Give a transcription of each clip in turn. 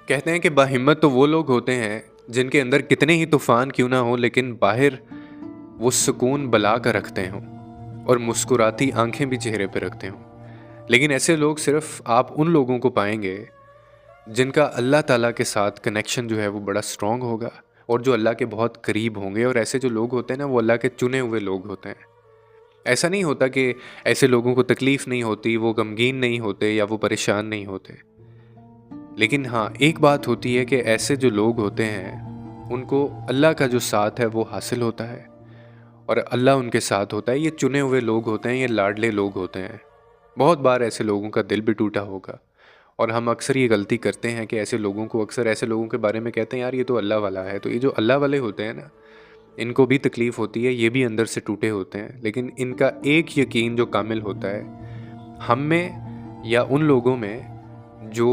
कहते हैं कि बाहिम्मत तो वो लोग होते हैं जिनके अंदर कितने ही तूफान क्यों ना हो, लेकिन बाहर वो सुकून बला कर रखते हों और मुस्कुराती आंखें भी चेहरे पे रखते हों। लेकिन ऐसे लोग सिर्फ आप उन लोगों को पाएंगे जिनका अल्लाह ताला के साथ कनेक्शन जो है वो बड़ा स्ट्रॉन्ग होगा और जो अल्लाह के बहुत करीब होंगे। और ऐसे जो लोग होते हैं ना, वो अल्लाह के चुने हुए लोग होते हैं। ऐसा नहीं होता कि ऐसे लोगों को तकलीफ़ नहीं होती, वो गमगीन नहीं होते या वो परेशान नहीं होते। लेकिन हाँ, एक बात होती है कि ऐसे जो लोग होते हैं उनको अल्लाह का जो साथ है वो हासिल होता है और अल्लाह उनके साथ होता है। ये चुने हुए लोग होते हैं, ये लाडले लोग होते हैं। बहुत बार ऐसे लोगों का दिल भी टूटा होगा और हम अक्सर ये गलती करते हैं कि ऐसे लोगों को, अक्सर ऐसे लोगों के बारे में कहते हैं यार ये तो अल्लाह वाला है। तो ये जो अल्लाह वाले होते हैं ना, इनको भी तकलीफ़ होती है, ये भी अंदर से टूटे होते हैं, लेकिन इनका एक यकीन जो कामिल होता है हम में या उन लोगों में जो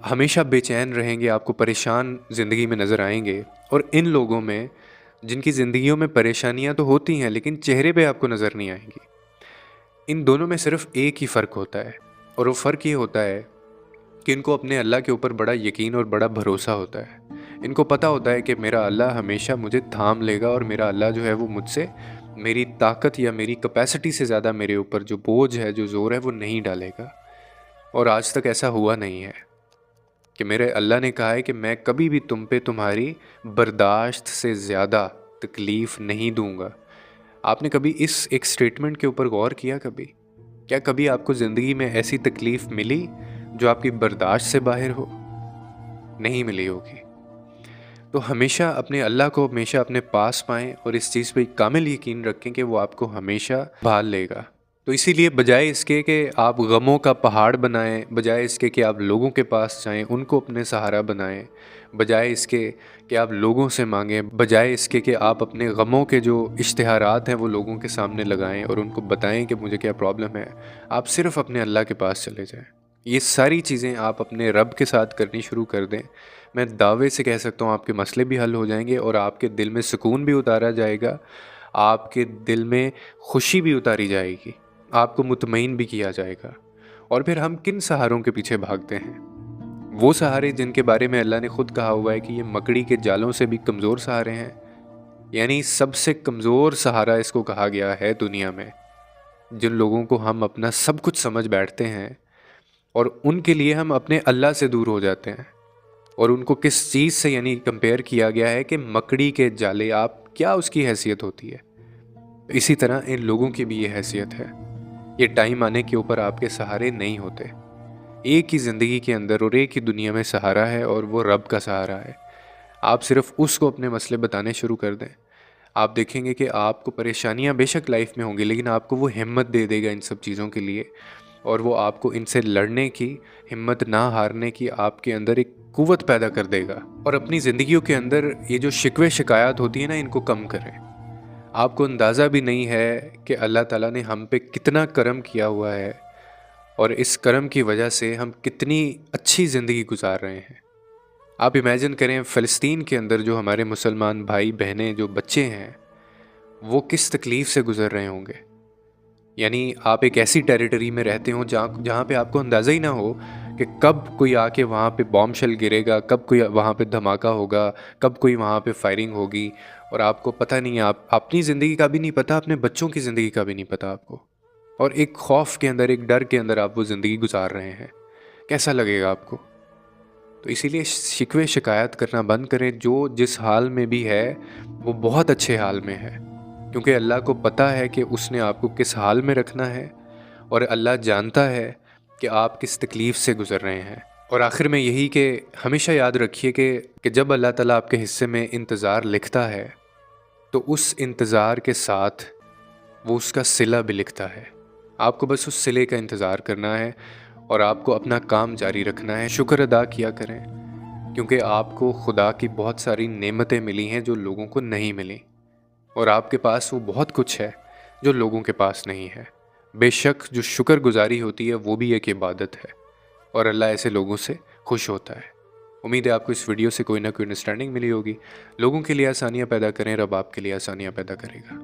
हमेशा बेचैन रहेंगे, आपको परेशान ज़िंदगी में नज़र आएंगे, और इन लोगों में जिनकी ज़िंदगियों में परेशानियां तो होती हैं लेकिन चेहरे पे आपको नज़र नहीं आएंगी। इन दोनों में सिर्फ एक ही फ़र्क होता है, और वो फ़र्क ये होता है कि इनको अपने अल्लाह के ऊपर बड़ा यकीन और बड़ा भरोसा होता है। इनको पता होता है कि मेरा अल्लाह हमेशा मुझे थाम लेगा और मेरा अल्लाह जो है वो मुझसे मेरी ताकत या मेरी कैपेसिटी से ज़्यादा मेरे ऊपर जो बोझ है, जो ज़ोर है, वो नहीं डालेगा। और आज तक ऐसा हुआ नहीं है कि मेरे अल्लाह ने कहा है कि मैं कभी भी तुम पे तुम्हारी बर्दाश्त से ज़्यादा तकलीफ़ नहीं दूंगा। आपने कभी इस एक स्टेटमेंट के ऊपर गौर किया? क्या कभी आपको ज़िंदगी में ऐसी तकलीफ़ मिली जो आपकी बर्दाश्त से बाहर हो? नहीं मिली होगी। तो हमेशा अपने अल्लाह को हमेशा अपने पास पाएं और इस चीज़ पे कामिल यकीन रखें कि वो आपको हमेशा भाल लेगा। तो इसीलिए बजाय इसके कि आप गमों का पहाड़ बनाएं, बजाय इसके कि आप लोगों के पास जाएं, उनको अपने सहारा बनाएं, बजाय इसके कि आप लोगों से मांगें, बजाय इसके कि आप अपने गमों के जो इश्तिहारात हैं वो लोगों के सामने लगाएं और उनको बताएं कि मुझे क्या प्रॉब्लम है, आप सिर्फ अपने अल्लाह के पास चले जाएं। ये सारी चीज़ें आप अपने रब के साथ करनी शुरू कर दें। मैं दावे से कह सकता हूँ आपके मसले भी हल हो जाएंगे और आपके दिल में सुकून भी उतारा जाएगा, आपके दिल में खुशी भी उतारी जाएगी, आपको मुतमईन भी किया जाएगा। और फिर हम किन सहारों के पीछे भागते हैं? वो सहारे जिनके बारे में अल्लाह ने खुद कहा हुआ है कि ये मकड़ी के जालों से भी कमज़ोर सहारे हैं। यानी सबसे कमज़ोर सहारा इसको कहा गया है दुनिया में। जिन लोगों को हम अपना सब कुछ समझ बैठते हैं और उनके लिए हम अपने अल्लाह से दूर हो जाते हैं। और उनको किस चीज़ से यानी कंपेयर किया गया है कि मकड़ी के जाले, आप क्या उसकी हैसियत होती है। इसी तरह इन लोगों की भी ये हैसियत है। ये टाइम आने के ऊपर आपके सहारे नहीं होते। एक ही ज़िंदगी के अंदर और एक ही दुनिया में सहारा है और वो रब का सहारा है। आप सिर्फ उसको अपने मसले बताने शुरू कर दें, आप देखेंगे कि आपको परेशानियां बेशक लाइफ में होंगी लेकिन आपको वो हिम्मत दे देगा इन सब चीज़ों के लिए, और वो आपको इनसे लड़ने की, हिम्मत ना हारने की आपके अंदर एक कुव्वत पैदा कर देगा। और अपनी ज़िंदगियों के अंदर ये जो शिकवे शिकायत होती है ना, इनको कम करें। आपको अंदाज़ा भी नहीं है कि अल्लाह ताला ने हम पे कितना करम किया हुआ है और इस करम की वजह से हम कितनी अच्छी ज़िंदगी गुजार रहे हैं। आप इमेजिन करें फ़लस्तीन के अंदर जो हमारे मुसलमान भाई बहनें, जो बच्चे हैं, वो किस तकलीफ़ से गुज़र रहे होंगे। यानी आप एक ऐसी टेरिटरी में रहते हो जहाँ जहाँ पे आपको अंदाज़ा ही ना हो कि कब कोई आके वहाँ पे बॉम्ब शेल गिरेगा, कब कोई वहाँ पे धमाका होगा, कब कोई वहाँ पे फायरिंग होगी, और आपको पता नहीं है। आप अपनी ज़िंदगी का भी नहीं पता, अपने बच्चों की ज़िंदगी का भी नहीं पता आपको, और एक खौफ के अंदर, एक डर के अंदर आप वो ज़िंदगी गुजार रहे हैं। कैसा लगेगा आपको? तो इसीलिए शिकवे शिकायत करना बंद करें। जो जिस हाल में भी है वो बहुत अच्छे हाल में है, क्योंकि अल्लाह को पता है कि उसने आपको किस हाल में रखना है, और अल्लाह जानता है कि आप किस तकलीफ़ से गुज़र रहे हैं। और आखिर में यही कि हमेशा याद रखिए कि जब अल्लाह ताला आपके हिस्से में इंतज़ार लिखता है तो उस इंतज़ार के साथ वो उसका सिला भी लिखता है। आपको बस उस सिले का इंतज़ार करना है और आपको अपना काम जारी रखना है। शुक्र अदा किया करें, क्योंकि आपको खुदा की बहुत सारी नेमतें मिली हैं जो लोगों को नहीं मिली, और आपके पास वो बहुत कुछ है जो लोगों के पास नहीं है। बेशक जो शुक्रगुजारी होती है वो भी एक इबादत है, और अल्लाह ऐसे लोगों से खुश होता है। उम्मीद है आपको इस वीडियो से कोई ना कोई अंडरस्टैंडिंग मिली होगी। लोगों के लिए आसानियाँ पैदा करें, रब आपके लिए आसानियाँ पैदा करेगा।